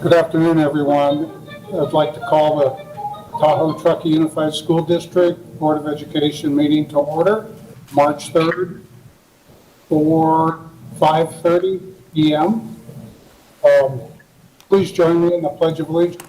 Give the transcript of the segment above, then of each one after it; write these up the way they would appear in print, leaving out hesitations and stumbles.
Good afternoon, everyone. I'd like to call the Tahoe Truckee Unified School District Board of Education meeting to order, March 3rd, for 5:30 p.m. Please join me in the Pledge of Allegiance.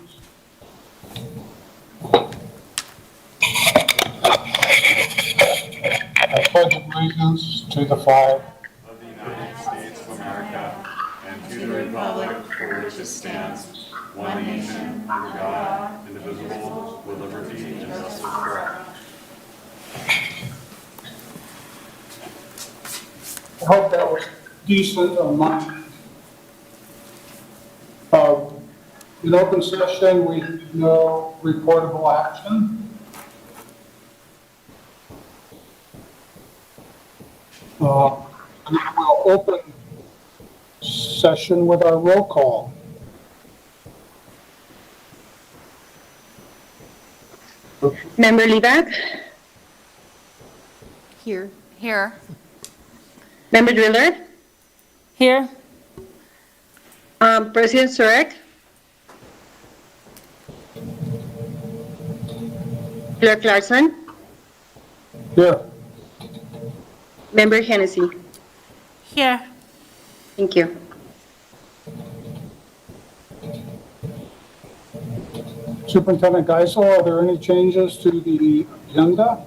I pledge allegiance to the flag of the United States of America and to the republic for which it stands, one nation, under God, indivisible, with liberty and justice for all. I hope that was decent on mine. In open session, we have no reportable action. And we'll open session with our roll call. Member Levac? Here. Member Driller? Here. President Surek? Clerk Larson? Here. Member Hennessy? Here. Thank you. Superintendent Geisel, are there any changes to the agenda?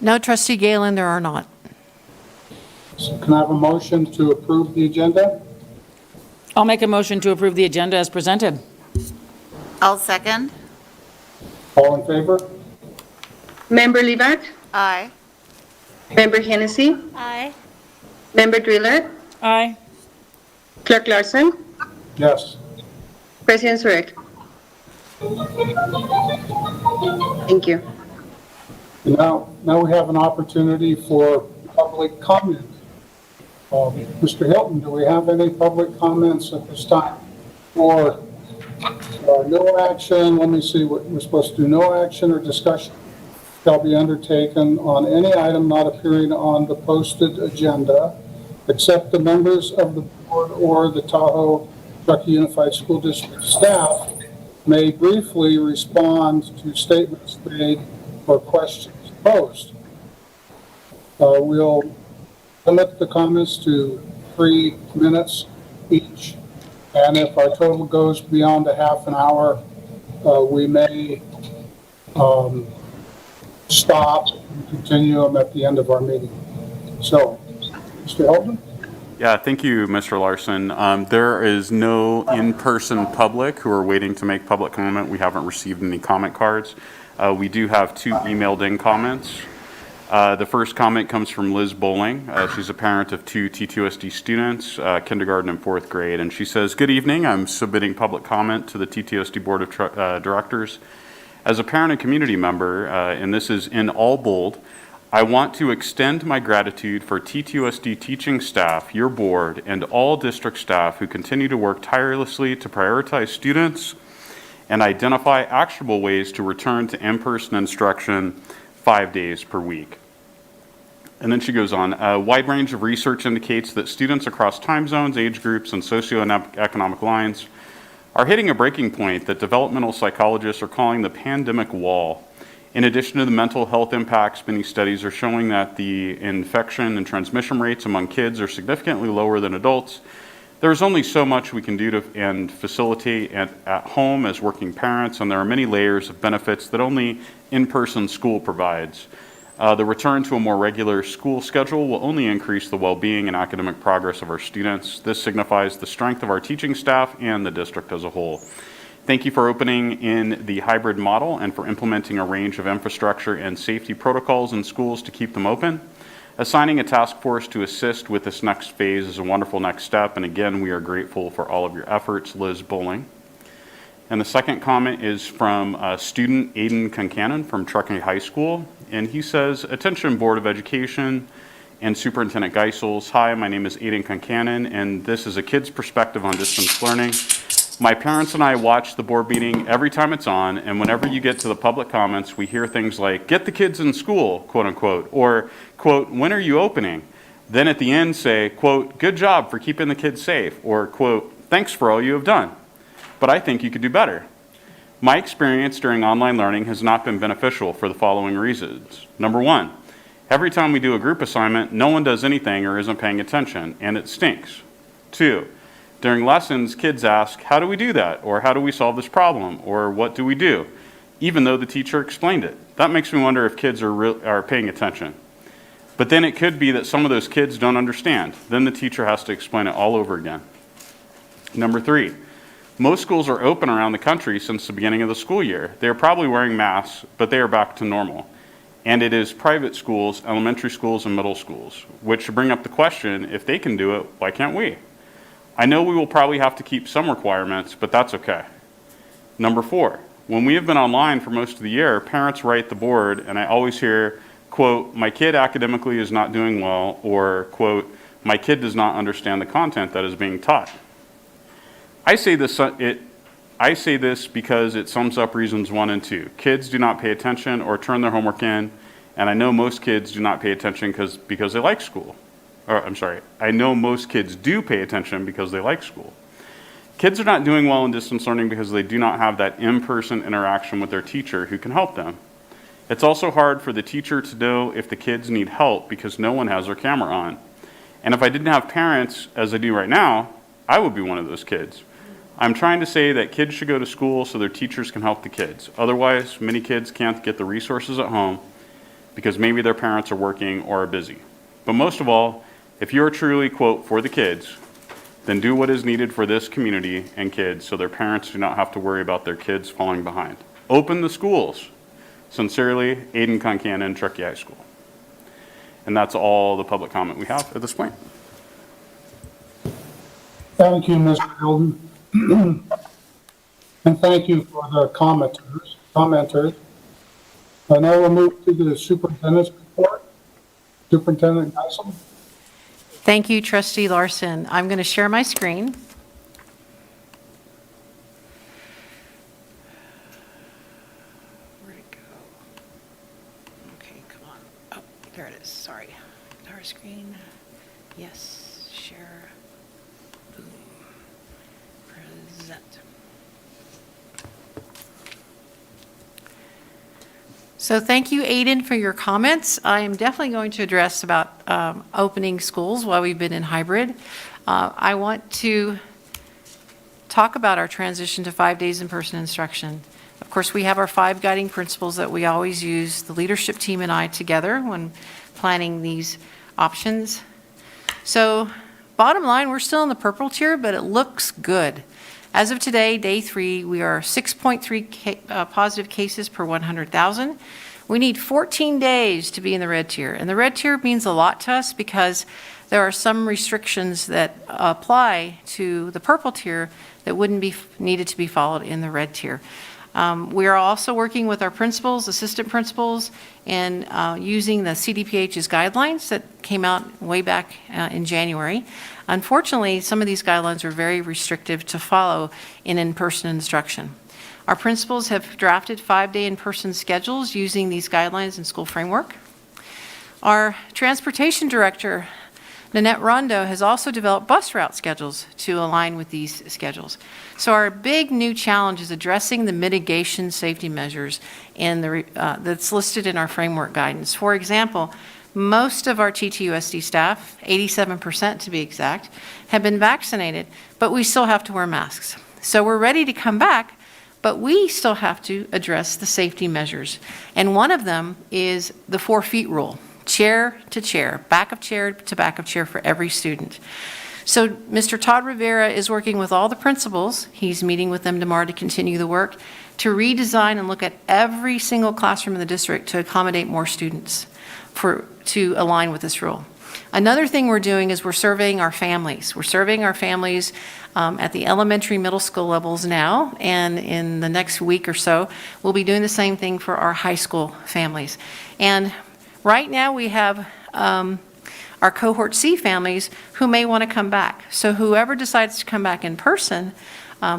No, Trustee Galen, there are not. So can I have a motion to approve the agenda? I'll make a motion to approve the agenda as presented. I'll second. All in favor? Member Levac? Aye. Member Hennessy? Aye. Member Driller? Aye. Clerk Larson? Yes. President Surek? Thank you. And now we have an opportunity for public comment. Mr. Hilton, do we have any public comments at this time? Or no action, let me see what we're supposed to do. No action or discussion shall be undertaken on any item not appearing on the posted agenda, except the members of the board or the Tahoe Truckee Unified School District staff may briefly respond to statements made or questions posed. We'll limit the comments to 3 minutes each, and if our total goes beyond a half an hour, we may stop and continue them at the end of our meeting. So, Mr. Hilton? Yeah, thank you, Mr. Larson. There is no in-person public who are waiting to make public comment. We haven't received any comment cards. We do have 2 emailed in comments. The first comment comes from Liz Bowling. She's a parent of 2 TTUSD students, kindergarten and 4th grade, and she says, "Good evening. I'm submitting public comment to the TTUSD Board of Directors. As a parent and community member, and this is in all bold, I want to extend my gratitude for TTUSD teaching staff, your board, and all district staff who continue to work tirelessly to prioritize students and identify actionable ways to return to in-person instruction 5 days per week." And then she goes on, "A wide range of research indicates that students across time zones, age groups, and socioeconomic lines are hitting a breaking point that developmental psychologists are calling the pandemic wall. In addition to the mental health impacts, many studies are showing that the infection and transmission rates among kids are significantly lower than adults. There's only so much we can do to and facilitate at home as working parents, and there are many layers of benefits that only in-person school provides. The return to a more regular school schedule will only increase the well-being and academic progress of our students. This signifies the strength of our teaching staff and the district as a whole. Thank you for opening in the hybrid model and for implementing a range of infrastructure and safety protocols in schools to keep them open. Assigning a task force to assist with this next phase is a wonderful next step, and again, we are grateful for all of your efforts, Liz Bowling." And the second comment is from student Aiden Concanon from Truckee High School, and he says, "Attention Board of Education and Superintendent Geisels. Hi, my name is Aiden Concanon, and this is a kid's perspective on distance learning. My parents and I watch the board meeting every time it's on, and whenever you get to the public comments, we hear things like, 'Get the kids in school,' quote unquote, or, quote, 'When are you opening?' Then at the end say, quote, 'Good job for keeping the kids safe,' or, quote, 'Thanks for all you have done.' but I think you could do better. My experience during online learning has not been beneficial for the following reasons. Number one, every time we do a group assignment, no one does anything or isn't paying attention, and it stinks. Two, during lessons, kids ask, how do we do that? Or how do we solve this problem? Or what do we do? Even though the teacher explained it. That makes me wonder if kids are paying attention. But then it could be that some of those kids don't understand. Then the teacher has to explain it all over again. Number three, most schools are open around the country since the beginning of the school year. They are probably wearing masks, but they are back to normal. And it is private schools, elementary schools, and middle schools, which should bring up the question, if they can do it, why can't we? I know we will probably have to keep some requirements, but that's okay. Number four, when we have been online for most of the year, parents write the board, and I always hear, quote, my kid academically is not doing well, or, quote, my kid does not understand the content that is being taught. I say this because it sums up reasons 1 and 2. Kids do not pay attention or turn their homework in, and I know most kids do not pay attention because they like school. I know most kids do pay attention because they like school. Kids are not doing well in distance learning because they do not have that in-person interaction with their teacher who can help them. It's also hard for the teacher to know if the kids need help because no one has their camera on. And if I didn't have parents, as I do right now, I would be one of those kids. I'm trying to say that kids should go to school so their teachers can help the kids. Otherwise, many kids can't get the resources at home because maybe their parents are working or are busy. But most of all, if you are truly, quote, for the kids, then do what is needed for this community and kids so their parents do not have to worry about their kids falling behind. Open the schools. Sincerely, Aiden Concanon, Truckee High School. And that's all the public comment we have at this point. Thank you, Mr. Hilton. And thank you for the commenters. And now we'll move to the superintendent's report. Superintendent Geisel. Thank you, Trustee Larson. I'm going to share my screen. Where'd it go? Okay, come on. Oh, there it is. Sorry. Entire screen. Yes, share. Boom. Present. So thank you, Aiden, for your comments. I am definitely going to address about opening schools while we've been in hybrid. I want to talk about our transition to 5 days in-person instruction. Of course, we have our 5 guiding principles that we always use, the leadership team and I together when planning these options. So bottom line, we're still in the purple tier, but it looks good. As of today, day 3, we are 6.3 positive cases per 100,000. We need 14 days to be in the red tier. And the red tier means a lot to us because there are some restrictions that apply to the purple tier that wouldn't be needed to be followed in the red tier. We are also working with our principals, assistant principals, and using the CDPH's guidelines that came out way back in January. Unfortunately, some of these guidelines are very restrictive to follow in in-person instruction. Our principals have drafted 5-day in-person schedules using these guidelines and school framework. Our transportation director, Nanette Rondo, has also developed bus route schedules to align with these schedules. So our big new challenge is addressing the mitigation safety measures in that's listed in our framework guidance. For example, most of our TTUSD staff, 87% to be exact, have been vaccinated, but we still have to wear masks. So we're ready to come back, but we still have to address the safety measures. And one of them is the 4 feet rule. Chair to chair, back of chair to back of chair for every student. So Mr. Todd Rivera is working with all the principals. He's meeting with them tomorrow to continue the work to redesign and look at every single classroom in the district to accommodate more students to align with this rule. Another thing we're doing is we're surveying our families. We're surveying our families at the elementary, middle school levels now, and in the next week or so, we'll be doing the same thing for our high school families. And right now, we have our cohort C families who may want to come back. So whoever decides to come back in person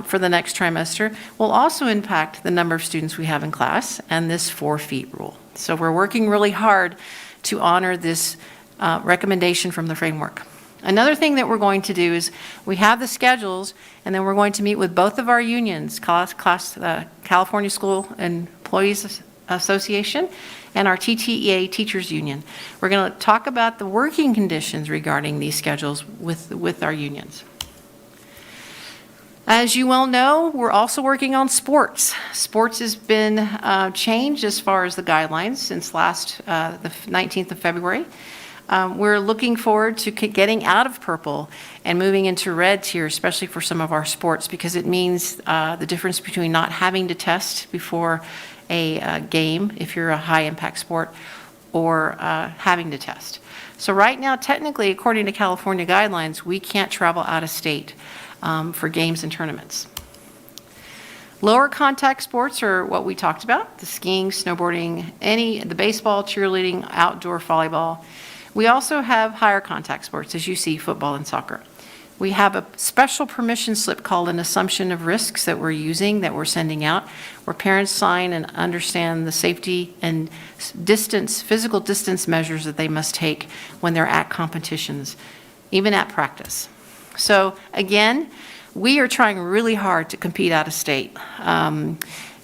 for the next trimester will also impact the number of students we have in class and this 4 feet rule. So we're working really hard to honor this recommendation from the framework. Another thing that we're going to do is we have the schedules, and then we're going to meet with both of our unions, California School Employees Association and our TTEA Teachers Union. We're going to talk about the working conditions regarding these schedules with our unions. As you well know, we're also working on sports. Sports has been changed as far as the guidelines since the 19th of February. We're looking forward to getting out of purple and moving into red tier, especially for some of our sports, because it means the difference between not having to test before a game, if you're a high-impact sport, or having to test. So right now, technically, according to California guidelines, we can't travel out of state for games and tournaments. Lower contact sports are what we talked about, the skiing, snowboarding, the baseball, cheerleading, outdoor volleyball. We also have higher contact sports, as you see, football and soccer. We have a special permission slip called an assumption of risks that we're sending out, where parents sign and understand the safety and physical distance measures that they must take when they're at competitions, even at practice. So again, we are trying really hard to compete out of state.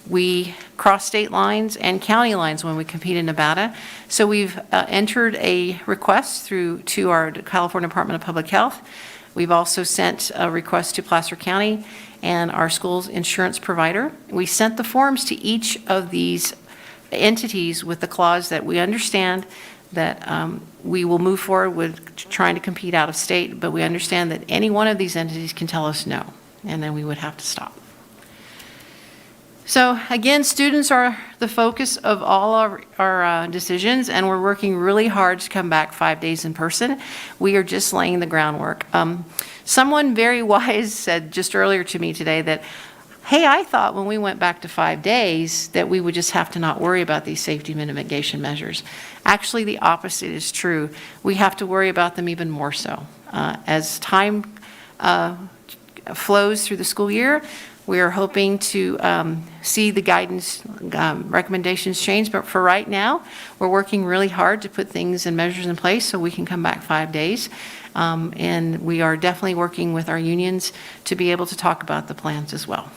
We cross state lines and county lines when we compete in Nevada. So we've entered a request to our California Department of Public Health. We've also sent a request to Placer County and our school's insurance provider. We sent the forms to each of these entities with the clause that we understand that we will move forward with trying to compete out of state, but we understand that any one of these entities can tell us no, and then we would have to stop. So again, students are the focus of all our decisions, and we're working really hard to come back 5 days in person. We are just laying the groundwork. Someone very wise said just earlier to me today that, hey, I thought when we went back to 5 days that we would just have to not worry about these safety mitigation measures. Actually, the opposite is true. We have to worry about them even more so. As time flows through the school year, we are hoping to see the guidance recommendations change, but for right now, we're working really hard to put things and measures in place so we can come back 5 days. And we are definitely working with our unions to be able to talk about the plans as well.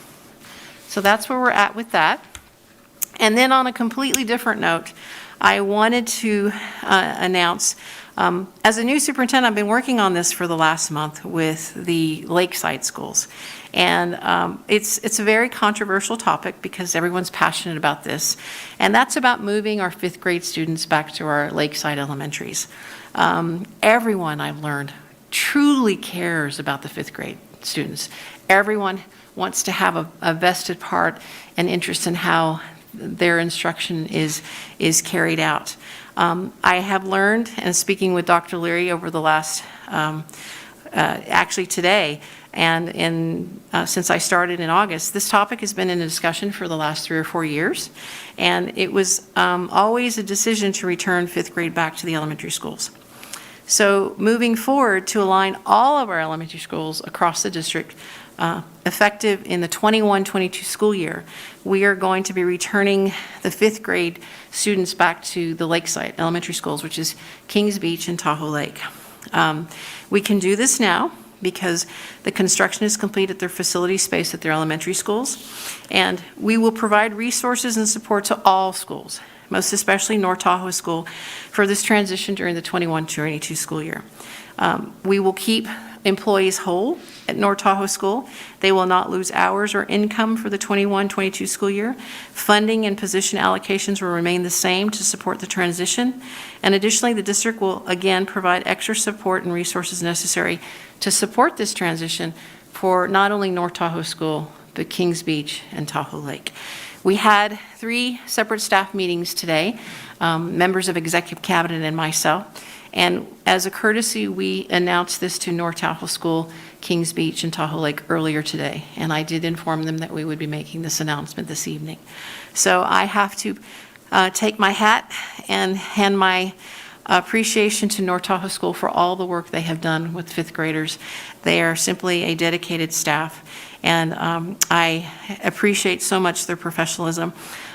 So that's where we're at with that. And then on a completely different note, I wanted to announce, as a new superintendent, I've been working on this for the last month with the lakeside schools. And it's a very controversial topic because everyone's passionate about this. And that's about moving our 5th grade students back to our lakeside elementaries. Everyone, I've learned, truly cares about the 5th grade students. Everyone wants to have a vested part and interest in how their instruction is carried out. I have learned, and speaking with Dr. Leary over the last, actually today, and since I started in August, this topic has been in a discussion for the last 3 or 4 years, and it was always a decision to return 5th grade back to the elementary schools. So moving forward to align all of our elementary schools across the district, effective in the 21-22 school year, we are going to be returning the 5th grade students back to the lakeside elementary schools, which is Kings Beach and Tahoe Lake. We can do this now because the construction is complete at their facility space at their elementary schools, and we will provide resources and support to all schools, most especially North Tahoe School, for this transition during the 21-22 school year. We will keep employees whole at North Tahoe School. They will not lose hours or income for the 21-22 school year. Funding and position allocations will remain the same to support the transition. And additionally, the district will again provide extra support and resources necessary to support this transition for not only North Tahoe School, but Kings Beach and Tahoe Lake. We had 3 separate staff meetings today, members of Executive Cabinet and myself. And as a courtesy, we announced this to North Tahoe School, Kings Beach, and Tahoe Lake earlier today. And I did inform them that we would be making this announcement this evening. So I have to take my hat and hand my appreciation to North Tahoe School for all the work they have done with 5th graders. They are simply a dedicated staff, and I appreciate so much their professionalism.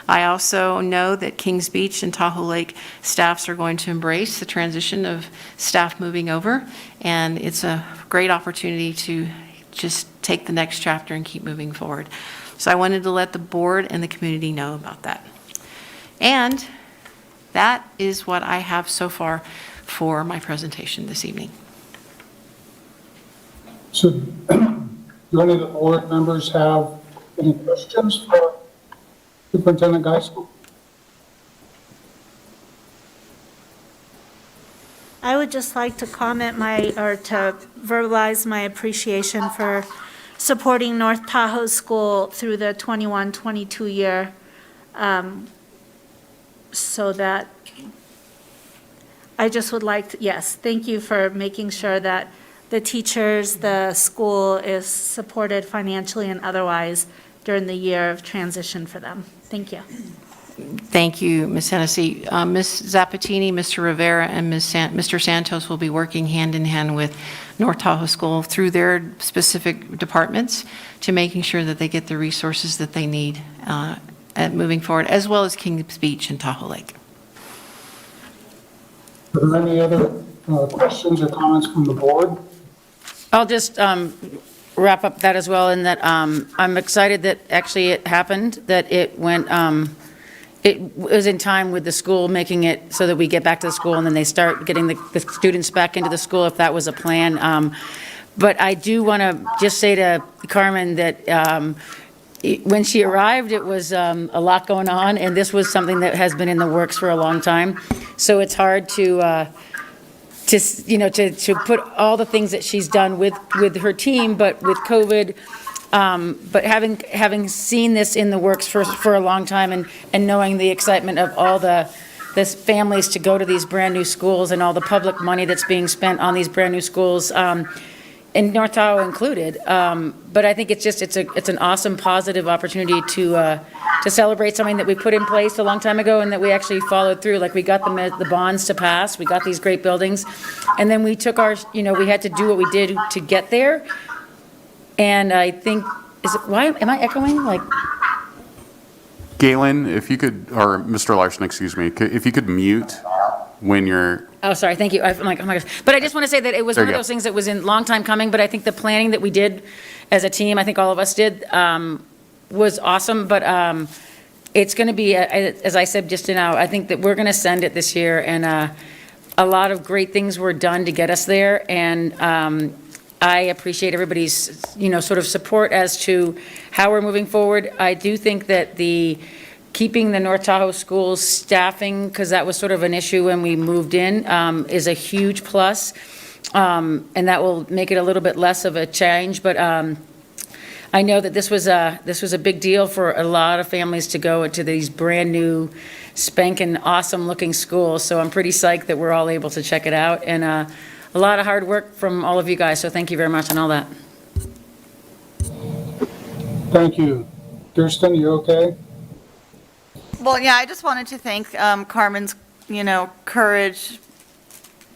I also know that Kings Beach and Tahoe Lake staffs are going to embrace the transition of staff moving over, and it's a great opportunity to just take the next chapter and keep moving forward. So I wanted to let the board and the community know about that. And that is what I have so far for my presentation this evening. So do any of the board members have any questions for Superintendent Geisel? I would just like to to verbalize my appreciation for supporting North Tahoe School through the 21-22 year, so that I just would like to, yes, thank you for making sure that the teachers, the school is supported financially and otherwise during the year of transition for them. Thank you. Thank you, Ms. Hennessy. Ms. Zapatini, Mr. Rivera, and Mr. Santos will be working hand in hand with North Tahoe School through their specific departments to making sure that they get the resources that they need at moving forward, as well as Kings Beach and Tahoe Lake. Are there any other questions or comments from the board? I'll just wrap up that as well, in that I'm excited that actually it happened, that it went, it was in time with the school making it so that we get back to the school and then they start getting the students back into the school, if that was a plan. But I do want to just say to Carmen that when she arrived, it was a lot going on, and this was something that has been in the works for a long time. So it's hard to put all the things that she's done with her team, but with COVID, but having seen this in the works for a long time, and knowing the excitement of all this families to go to these brand-new schools and all the public money that's being spent on these brand-new schools, and North Tahoe included. But I think it's an awesome, positive opportunity to celebrate something that we put in place a long time ago and that we actually followed through. Like, we got the bonds to pass, we got these great buildings, and then we took we had to do what we did to get there. And I think, why am I echoing? Like, Galen, if you could, or Mr. Larson, excuse me, if you could mute when you're. oh, sorry, thank you. I'm like, oh my gosh. But I just want to say that it was There one you of go. those things that was in long time coming, but I think the planning that we did as a team, I think all of us did, was awesome. But it's going to be, as I said just now, I think that we're going to send it this year, and a lot of great things were done to get us there. And I appreciate everybody's, sort of support as to how we're moving forward. I do think that keeping the North Tahoe schools staffing, because that was sort of an issue when we moved in, is a huge plus. And that will make it a little bit less of a change. But I know that this was a big deal for a lot of families to go to these brand-new, spanking, awesome-looking schools. So I'm pretty psyched that we're all able to check it out. And a lot of hard work from all of you guys, so thank you very much on all that. Thank you. Kirsten, you okay? Well, yeah, I just wanted to thank Carmen's, courage,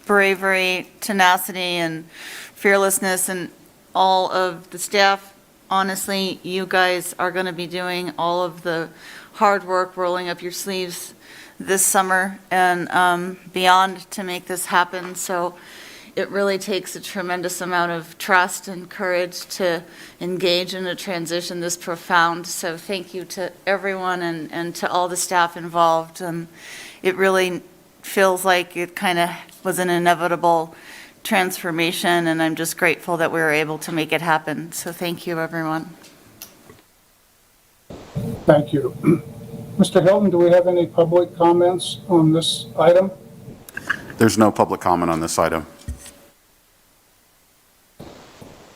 bravery, tenacity, and fearlessness, and all of the staff. Honestly, you guys are going to be doing all of the hard work, rolling up your sleeves this summer and beyond to make this happen. So it really takes a tremendous amount of trust and courage to engage in a transition this profound. So thank you to everyone and to all the staff involved. It really feels like it kind of was an inevitable transformation, and I'm just grateful that we were able to make it happen. So thank you, everyone. Thank you. Mr. Hilton, do we have any public comments on this item? There's no public comment on this item.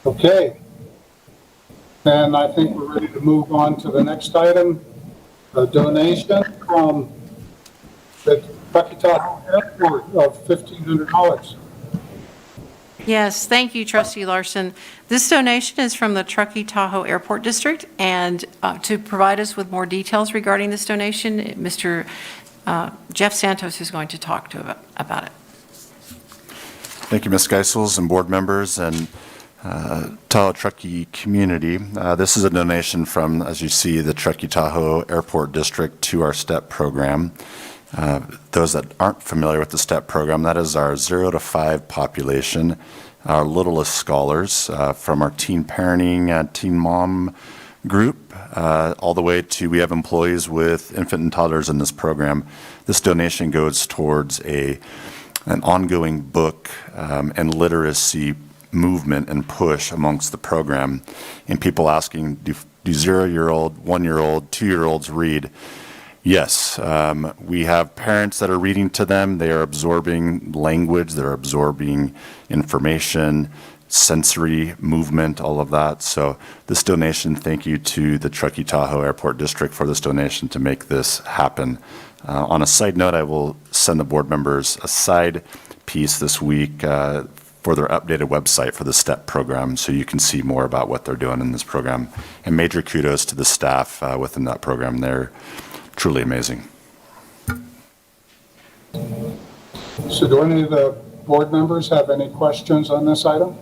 Okay. Then I think we're ready to move on to the next item, a donation from the Truckee-Tahoe Airport of $1,500. Yes, thank you, Trustee Larson. This donation is from the Truckee-Tahoe Airport District, and to provide us with more details regarding this donation, Mr. Jeff Santos is going to talk about it. Thank you, Ms. Geisels and board members, and Tahoe Truckee community. This is a donation from, as you see, the Truckee Tahoe Airport District to our STEP program. Those that aren't familiar with the STEP program, that is our 0 to 5 population, our littlest scholars from our teen parenting, teen mom group, all the way to we have employees with infant and toddlers in this program. This donation goes towards an ongoing book and literacy movement and push amongst the program, and people asking, do 0-year-old, 1-year-old, 2-year-olds read? Yes, we have parents that are reading to them. They are absorbing language, they're absorbing information, sensory movement, all of that. So this donation, thank you to the Truckee Tahoe Airport District for this donation to make this happen. On a side note, I will send the board members a side piece this week for their updated website for the STEP program, so you can see more about what they're doing in this program. And major kudos to the staff within that program. They're truly amazing. So do any of the board members have any questions on this item?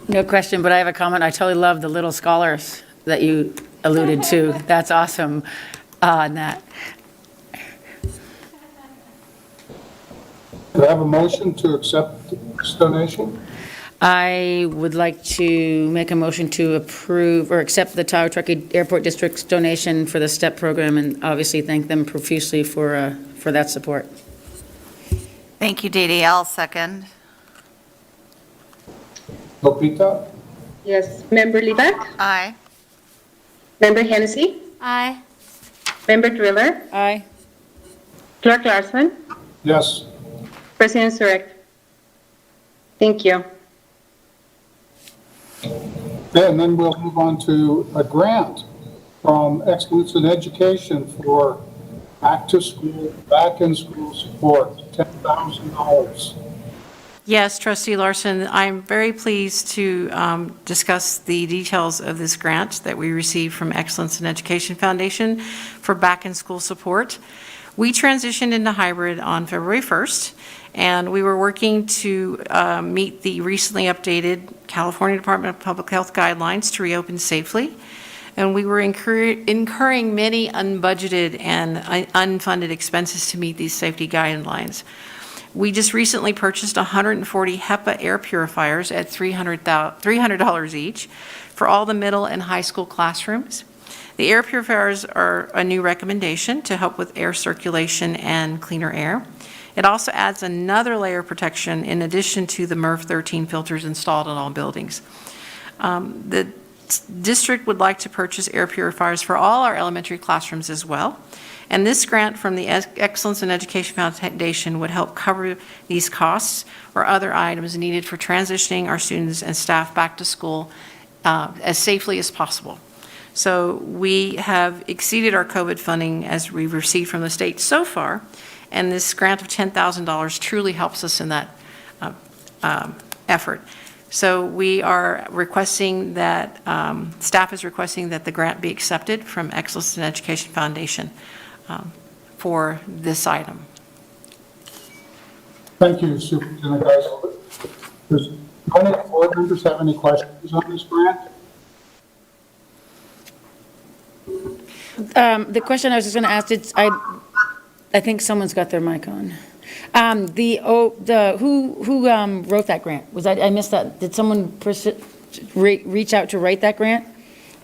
No question, but I have a comment. I totally love the little scholars that you alluded to. That's awesome on that. Do I have a motion to accept this donation? I would like to make a motion to approve or accept the Tahoe Truckee Airport District's donation for the STEP program, and obviously thank them profusely for that support. Thank you, Dee Dee. I'll second. Lopita? Yes. Member Levack? Aye. Member Hennessy? Aye. Member Driller? Aye. Clerk Larson? Yes. President Surek? Thank you. And then we'll move on to a grant from Excellence in Education for back in school support, $10,000. Yes, Trustee Larson, I'm very pleased to discuss the details of this grant that we received from Excellence in Education Foundation for back-in-school support. We transitioned into hybrid on February 1st, and we were working to meet the recently updated California Department of Public Health guidelines to reopen safely. And we were incurring many unbudgeted and unfunded expenses to meet these safety guidelines. We just recently purchased 140 HEPA air purifiers at $300 each for all the middle and high school classrooms. The air purifiers are a new recommendation to help with air circulation and cleaner air. It also adds another layer of protection in addition to the MERV 13 filters installed in all buildings. The district would like to purchase air purifiers for all our elementary classrooms as well. And this grant from the Excellence in Education Foundation would help cover these costs or other items needed for transitioning our students and staff back to school as safely as possible. So we have exceeded our COVID funding as we've received from the state so far, and this grant of $10,000 truly helps us in that effort. So we are requesting that, staff is requesting that the grant be accepted from Excellence in Education Foundation for this item. Thank you, Superintendent Geisel. Does any of the board members have any questions on this grant? The question I was just going to ask, I think someone's got their mic on. Who wrote that grant? I missed that. Did someone reach out to write that grant?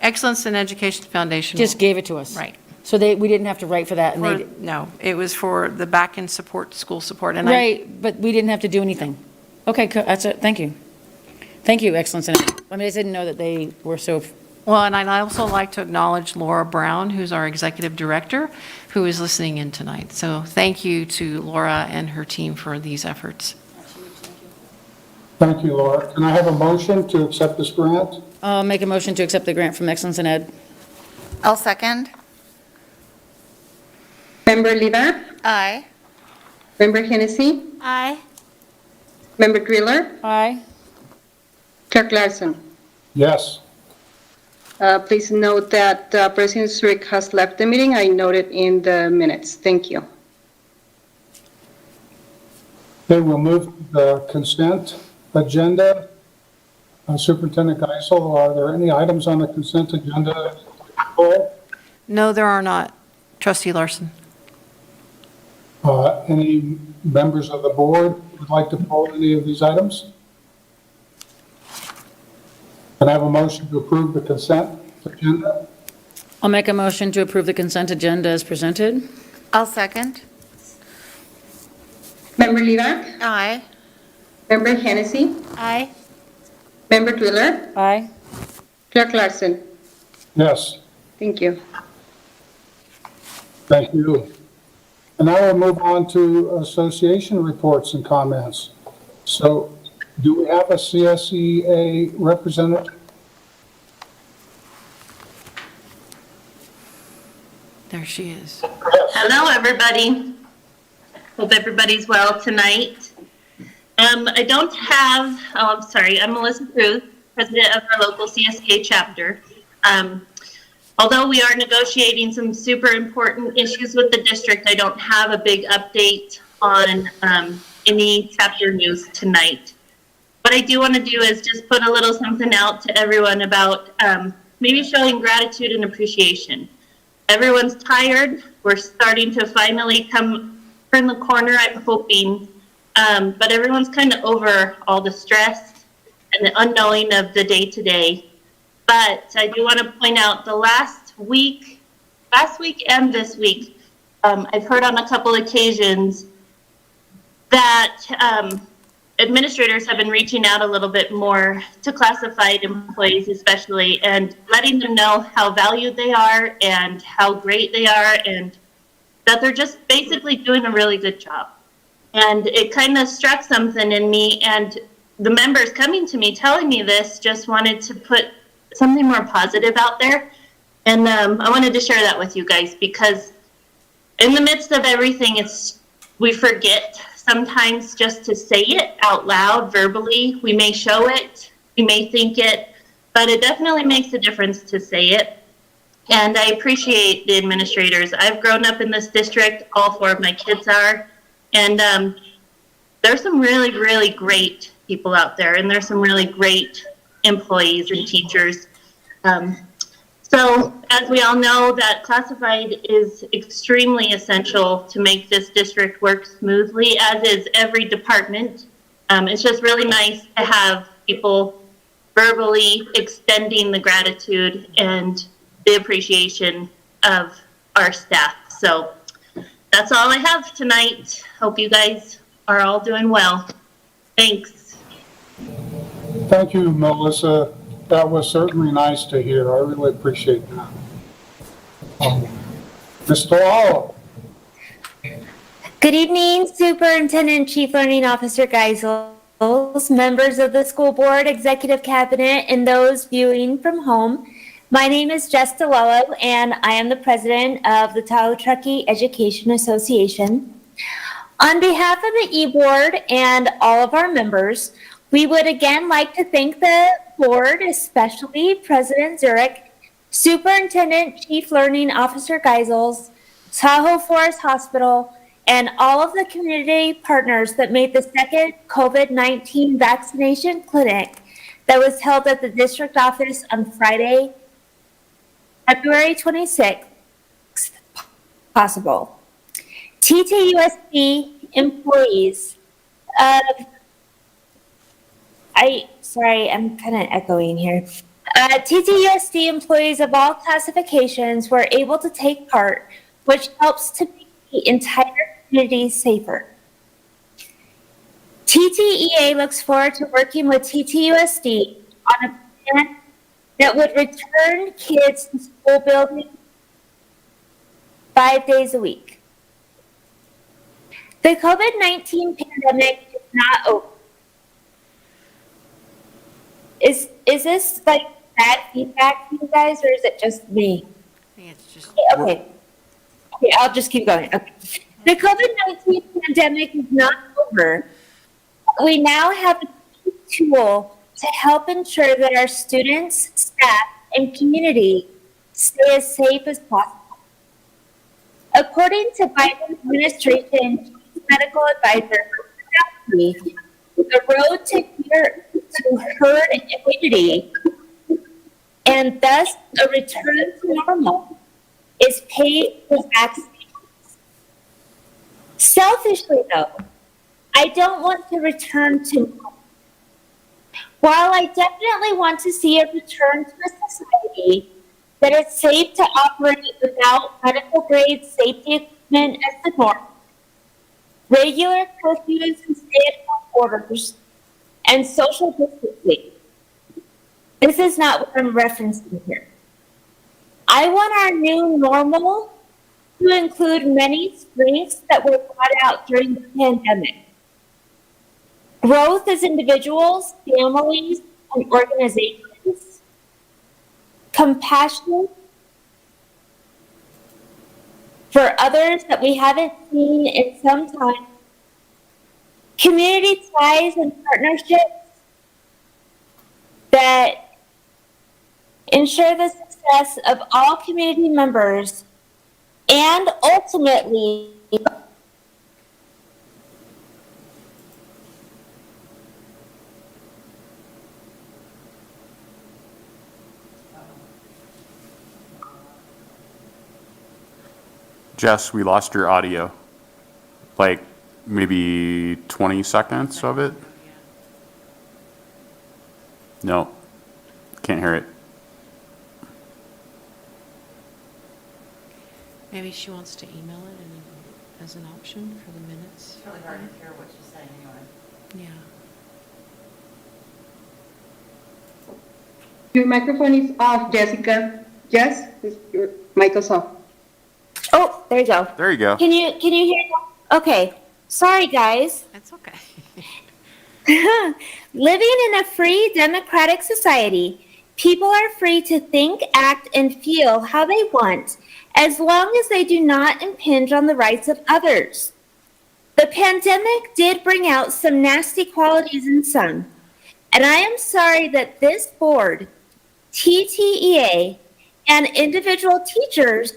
Excellence in Education Foundation. Just gave it to us? Right. So we didn't have to write for that? No, it was for the back-end support, school support. And Right, but we didn't have to do anything. Okay, that's it. Thank you. Thank you, Excellence. I just didn't know that they were so... Well, and I'd also like to acknowledge Laura Brown, who's our executive director, who is listening in tonight. So thank you to Laura and her team for these efforts. Thank you, Laura. Can I have a motion to accept this grant? I'll make a motion to accept the grant from Excellence in Ed. I'll second. Member Levack? Aye. Member Hennessy? Aye. Member Driller? Aye. Clerk Larson? Yes. Please note that President Zurich has left the meeting. I noted in the minutes. Thank you. Okay, we'll move to the consent agenda. Superintendent Geisel, are there any items on the consent agenda that you'd like to pull? No, there are not. Trustee Larson. Any members of the board would like to pull any of these items? Can I have a motion to approve the consent agenda? I'll make a motion to approve the consent agenda as presented. I'll second. Member Linak, Aye. Member Hennessy, Aye. Member Twiller, Aye. Clerk Larson. Yes, Thank you. thank you. And now we'll move on to association reports and comments. So do we have a CSEA representative? There she is. Hello, everybody. Hope everybody's well tonight. I don't have, I'm sorry, I'm Melissa Cruz, president of our local CSK chapter. Although we are negotiating some super important issues with the district, I don't have a big update on any chapter news tonight. What I do want to do is just put a little something out to everyone about maybe showing gratitude and appreciation. Everyone's tired. We're starting to finally turn the corner, I'm hoping. But everyone's kind of over all the stress and the unknowing of the day-to-day. But I do want to point out the last week and this week, I've heard on a couple occasions that administrators have been reaching out a little bit more to classified employees especially, and letting them know how valued they are and how great they are, and that they're just basically doing a really good job. And it kind of struck something in me, and the members coming to me telling me this just wanted to put something more positive out there. And I wanted to share that with you guys, because in the midst of everything, we forget sometimes just to say it out loud verbally. We may show it, we may think it, but it definitely makes a difference to say it. And I appreciate the administrators. I've grown up in this district, all 4 of my kids are, and there's some really, really great people out there, and there's some really great employees and teachers. So as we all know, that classified is extremely essential to make this district work smoothly, as is every department. It's just really nice to have people verbally extending the gratitude and the appreciation of our staff. So that's all I have tonight. Hope you guys are all doing well. Thanks. Thank you, Melissa. That was certainly nice to hear. I really appreciate that. Mr. Lalo. Good evening, Superintendent Chief Learning Officer Geisels, members of the school board, executive cabinet, and those viewing from home. My name is Jess DeLello, and I am the president of the Tahoe Truckee Education Association. On behalf of the e-board and all of our members, we would again like to thank the board, especially President Zurich, Superintendent Chief Learning Officer Geisels, Tahoe Forest Hospital, and all of the community partners that made the second COVID-19 vaccination clinic that was held at the district office on Friday, February 26th, possible. TTUSD employees I'm kind of echoing here. TTUSD employees of all classifications were able to take part, which helps to make the entire community safer. TTEA looks forward to working with TTUSD on a plan that would return kids to school buildings 5 days a week. The COVID-19 pandemic is not over. Is this like bad feedback for you guys, or is it just me? I think it's just. Okay, I'll just keep going. Okay. The COVID-19 pandemic is not over. We now have a key tool to help ensure that our students, staff, and community stay as safe as possible. According to Biden administration medical advisor, the road to herd community, and thus a return to normal, is paid with vaccinations. Selfishly, though, I don't want to return to normal. While I definitely want to see a return to a society that is safe to operate without medical grade safety equipment as the norm, regular curfews and stay-at-home orders, and social distancing. This is not what I'm referencing here. I want our new normal to include many strengths that were brought out during the pandemic. Growth as individuals, families, and organizations. Compassion for others that we haven't seen in some time. Community ties and partnerships that ensure the success of all community members and ultimately Jess, we lost your audio. Like maybe 20 seconds of it? No, can't hear it. Maybe she wants to email it and as an option for the minutes. It's really hard to hear what she's saying anyway. Yeah. Your microphone is off, Jessica. Jess, your mic is off. oh, there you go. There you go. Can you hear that? Okay. Sorry, guys. That's okay. Living in a free democratic society, people are free to think, act, and feel how they want, as long as they do not impinge on the rights of others. The pandemic did bring out some nasty qualities in some, and I am sorry that this board, TTEA, and individual teachers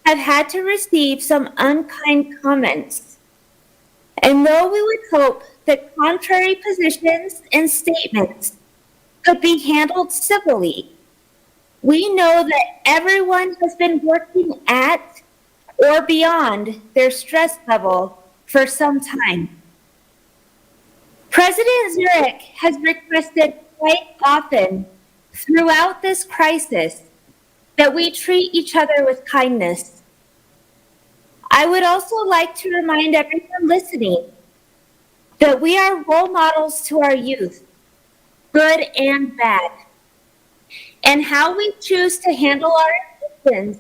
have had to receive some unkind comments. And though we would hope that contrary positions and statements could be handled civilly, we know that everyone has been working at or beyond their stress level for some time. President Zurich has requested quite often throughout this crisis that we treat each other with kindness. I would also like to remind everyone listening that we are role models to our youth, good and bad. And how we choose to handle our emotions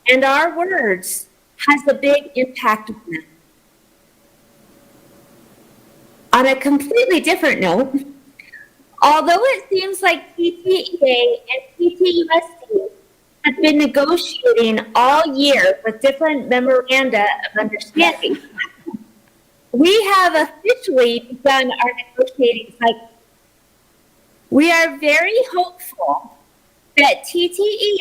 and our words has a big impact on them. On a completely different note, although it seems like TTEA and TTUSD have been negotiating all year with different memoranda of understanding, we have officially begun our negotiating cycle. We are very hopeful that TTEA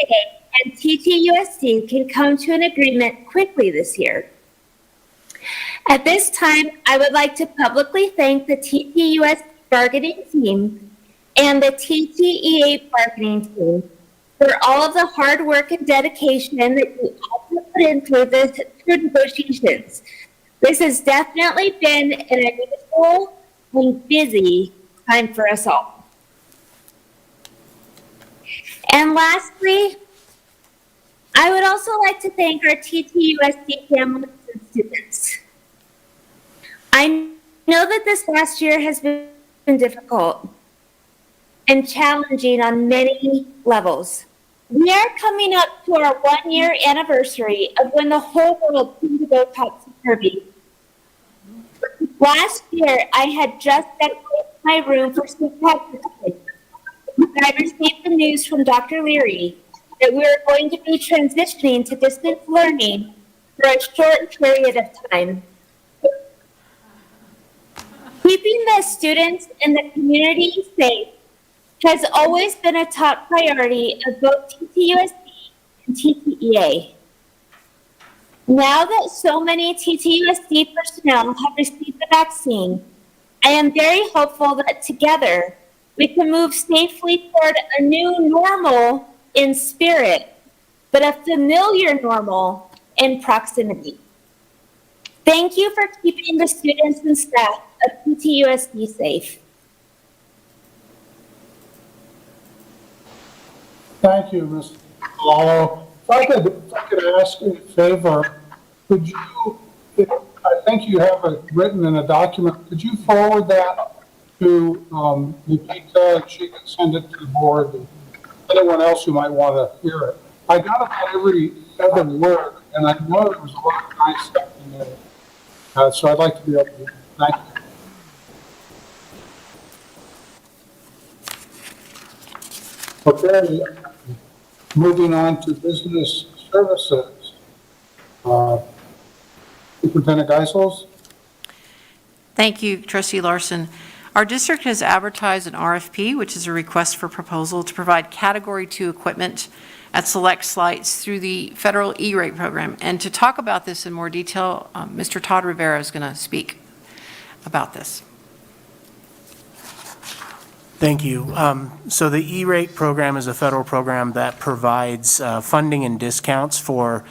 and TTUSD can come to an agreement quickly this year. At this time, I would like to publicly thank the TTUSD bargaining team and the TTEA bargaining team for all of the hard work and dedication that you all put into this negotiations. This has definitely been an unusual and busy time for us all. And lastly, I would also like to thank our TTUSD families and students. I know that this last year has been difficult and challenging on many levels. We are coming up to our 1-year anniversary of when the whole world seemed to go topsy-turvy. Last year, I had just decorated my room for St. Patrick's Day when I received the news from Dr. Leary that we were going to be transitioning to distance learning for a short period of time. Keeping the students and the community safe has always been a top priority of both TTUSD and TTEA. Now that so many TTUSD personnel have received the vaccine, I am very hopeful that together We can move safely toward a new normal in spirit, but a familiar normal in proximity. Thank you for keeping the students and staff of TTUSD safe. Thank you, Ms. Lalo. If I could ask you a favor, could you, I think you have it written in a document, could you forward that to Nikita, and she can send it to the board, and anyone else who might want to hear it? I got about every word, and I know there was a lot of nice stuff in there. So I'd like to be able to, thank you. Okay, moving on to business services. Superintendent Geisels? Thank you, Trustee Larson. Our district has advertised an RFP, which is a request for proposal to provide Category 2 equipment at select sites through the federal E-rate program. And to talk about this in more detail, Mr. Todd Rivera is going to speak about this. Thank you. So the E-rate program is a federal program that provides funding and discounts for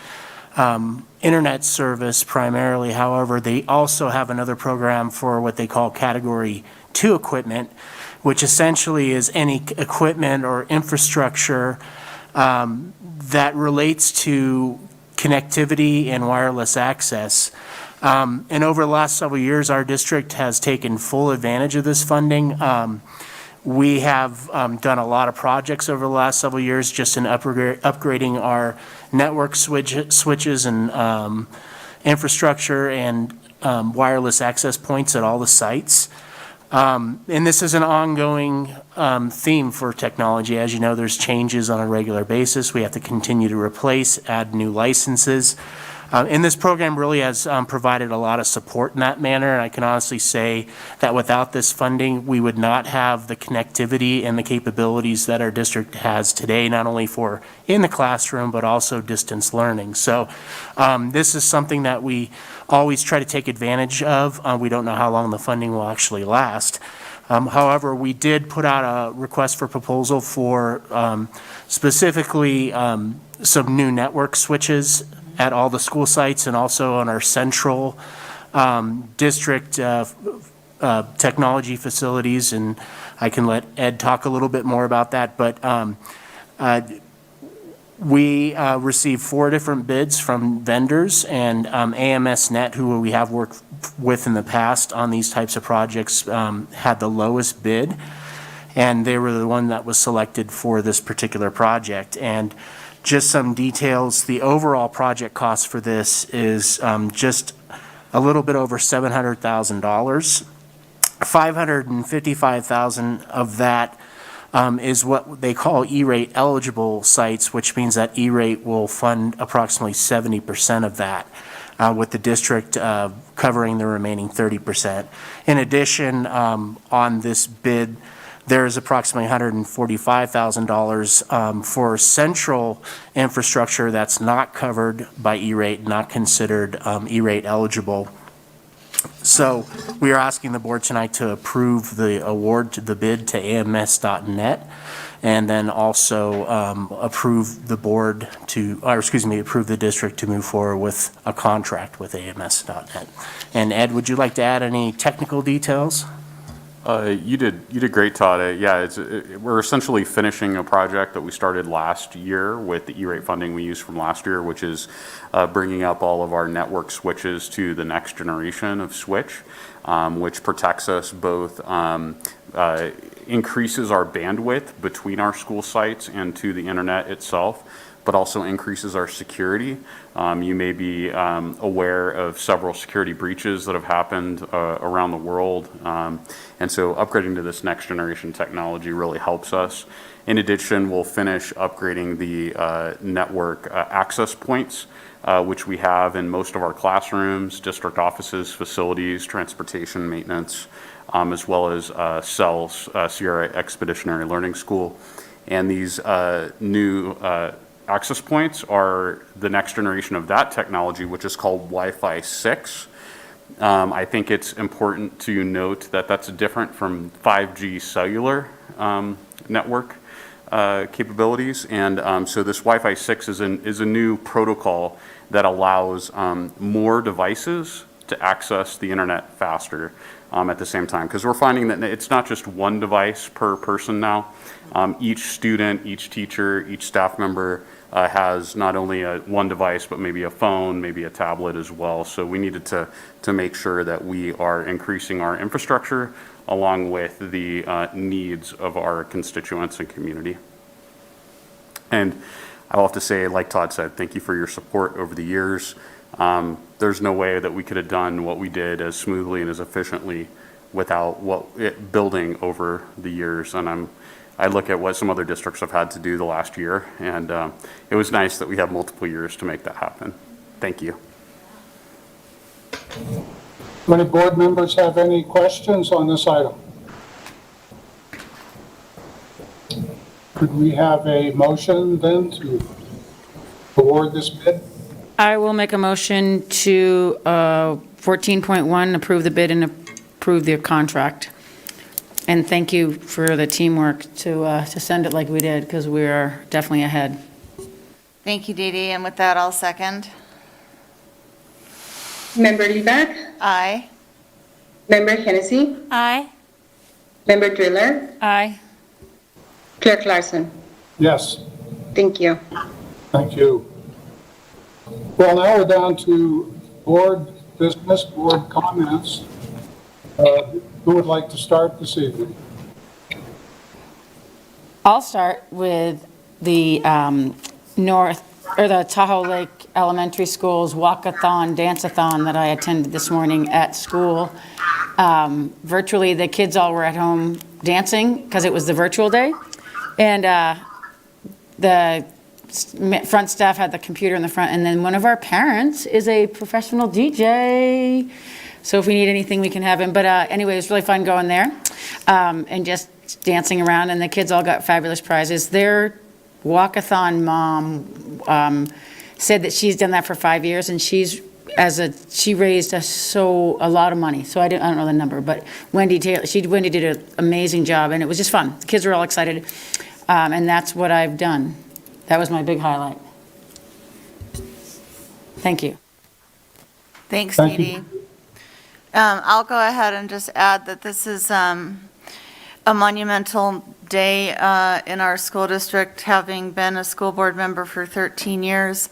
internet service primarily. However, they also have another program for what they call Category 2 equipment, which essentially is any equipment or infrastructure that relates to connectivity and wireless access. And over the last several years, our district has taken full advantage of this funding. We have done a lot of projects over the last several years just in upgrading our network switches and infrastructure and wireless access points at all the sites. And this is an ongoing theme for technology. As you know, there's changes on a regular basis. We have to continue to replace, add new licenses. And this program really has provided a lot of support in that manner. And I can honestly say that without this funding, we would not have the connectivity and the capabilities that our district has today, not only for in the classroom, but also distance learning. So this is something that we always try to take advantage of. We don't know how long the funding will actually last. However, we did put out a request for proposal for specifically some new network switches at all the school sites and also on our central district technology facilities. And I can let Ed talk a little bit more about that. But we received 4 different bids from vendors, and AMSnet, who we have worked with in the past on these types of projects, had the lowest bid. And they were the one that was selected for this particular project. And just some details, the overall project cost for this is just a little bit over $700,000. $555,000 of that is what they call E-rate eligible sites, which means that E-rate will fund approximately 70% of that, with the district covering the remaining 30%. In addition, on this bid, there is approximately $145,000 for central infrastructure that's not covered by E-rate, not considered E-rate eligible. So we are asking the board tonight to approve the award to the bid to AMS.net, and then also approve the board to, or excuse me, approve the district to move forward with a contract with AMS.net. And Ed, would you like to add any technical details? You did great, Todd. Yeah, we're essentially finishing a project that we started last year with the E-rate funding we used from last year, which is bringing up all of our network switches to the next generation of switch, which protects us both, increases our bandwidth between our school sites and to the internet itself, but also increases our security. You may be aware of several security breaches that have happened around the world. And so upgrading to this next generation technology really helps us. In addition, we'll finish upgrading the network access points, which we have in most of our classrooms, district offices, facilities, transportation maintenance, as well as CELS, Sierra Expeditionary Learning School. And these new access points are the next generation of that technology, which is called Wi-Fi 6. I think it's important to note that that's different from 5G cellular network capabilities. And so this Wi-Fi 6 is a new protocol that allows more devices to access the internet faster at the same time. Because we're finding that it's not just one device per person now. Each student, each teacher, each staff member has not only one device, but maybe a phone, maybe a tablet as well. So we needed to make sure that we are increasing our infrastructure along with the needs of our constituents and community. And I'll have to say, like Todd said, thank you for your support over the years. There's no way that we could have done what we did as smoothly and as efficiently without it building over the years. And I look at what some other districts have had to do the last year, and it was nice that we have multiple years to make that happen. Thank you. Do any board members have any questions on this item? Could we have a motion then to award this bid? I will make a motion to 14.1, approve the bid and approve the contract. And thank you for the teamwork to send it like we did, because we are definitely ahead. Thank you, Dee Dee, and with that, I'll second. Member Levac, Aye. Member Hennessy, Aye. Member Driller, Aye. Clerk Larson. Yes, Thank you. thank you. Well, now we're down to board business, board comments. Who would like to start this evening? I'll start with the the Tahoe Lake Elementary School's walkathon, dance-a-thon that I attended this morning at school. Virtually, the kids all were at home dancing because it was the virtual day. And the front staff had the computer in the front, and then one of our parents is a professional DJ. So if we need anything, we can have him. But anyway, it was really fun going there and just dancing around, and the kids all got fabulous prizes. Their walkathon mom said that she's done that for 5 years, and she raised a lot of money. So I don't know the number, but Wendy did an amazing job, and it was just fun. The kids were all excited, and that's what I've done. That was my big highlight. Thank you. Thanks, Thank Dee you. Dee. I'll go ahead and just add that this is a monumental day in our school district, having been a school board member for 13 years.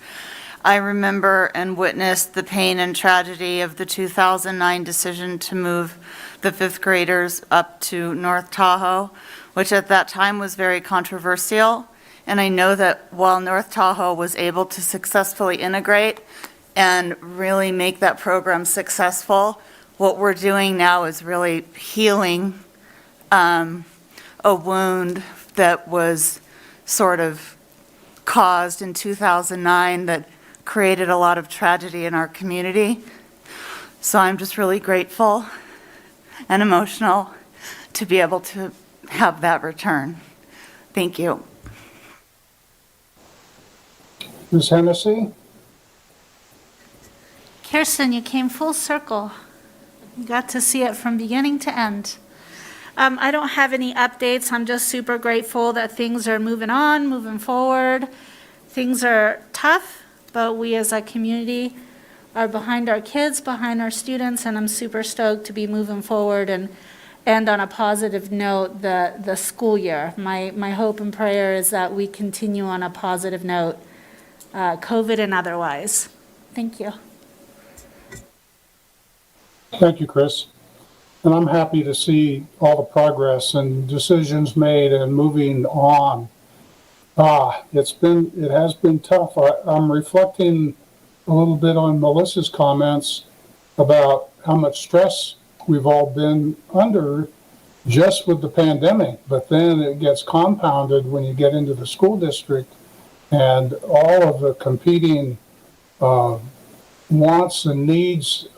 I remember and witnessed the pain and tragedy of the 2009 decision to move the fifth graders up to North Tahoe, which at that time was very controversial. And I know that while North Tahoe was able to successfully integrate and really make that program successful, what we're doing now is really healing a wound that was sort of caused in 2009 that created a lot of tragedy in our community. So I'm just really grateful and emotional to be able to have that return. Thank you. Ms. Hennessy? Kirsten, you came full circle. You got to see it from beginning to end. I don't have any updates. I'm just super grateful that things are moving on, moving forward. Things are tough, but we as a community are behind our kids, behind our students, and I'm super stoked to be moving forward and on a positive note, the school year. My hope and prayer is that we continue on a positive note, COVID and otherwise. Thank you. Thank you, Chris. And I'm happy to see all the progress and decisions made and moving on. It has been tough. I'm reflecting a little bit on Melissa's comments about how much stress we've all been under just with the pandemic, but then it gets compounded when you get into the school district and all of the competing wants and needs,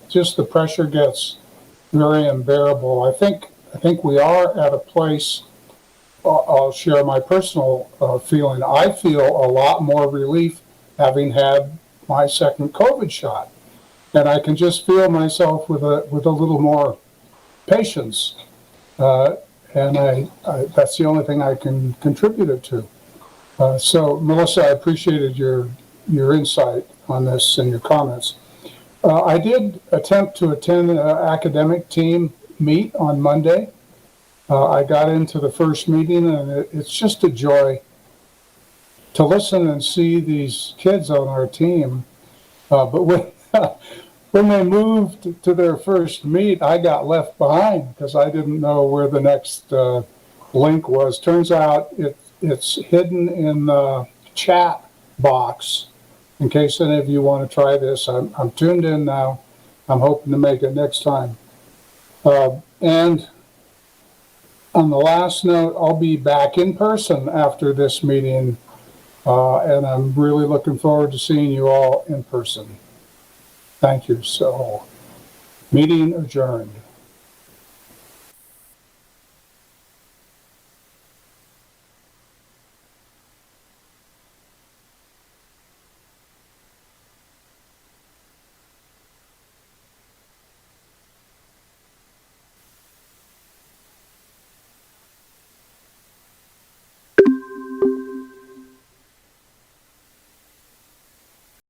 just the pressure gets very unbearable. I think we are at a place, I'll share my personal feeling. I feel a lot more relief having had my second COVID shot. And I can just feel myself with a little more patience. and that's the only thing I can contribute it to. So Melissa, I appreciated your insight on this and your comments. I did attempt to attend an academic team meet on Monday. I got into the first meeting, and it's just a joy to listen and see these kids on our team. But when they moved to their first meet, I got left behind because I didn't know where the next link was. Turns out it's hidden in the chat box. In case any of you want to try this, I'm tuned in now. I'm hoping to make it next time. And on the last note, I'll be back in person after this meeting, and I'm really looking forward to seeing you all in person. Thank you. So, meeting adjourned.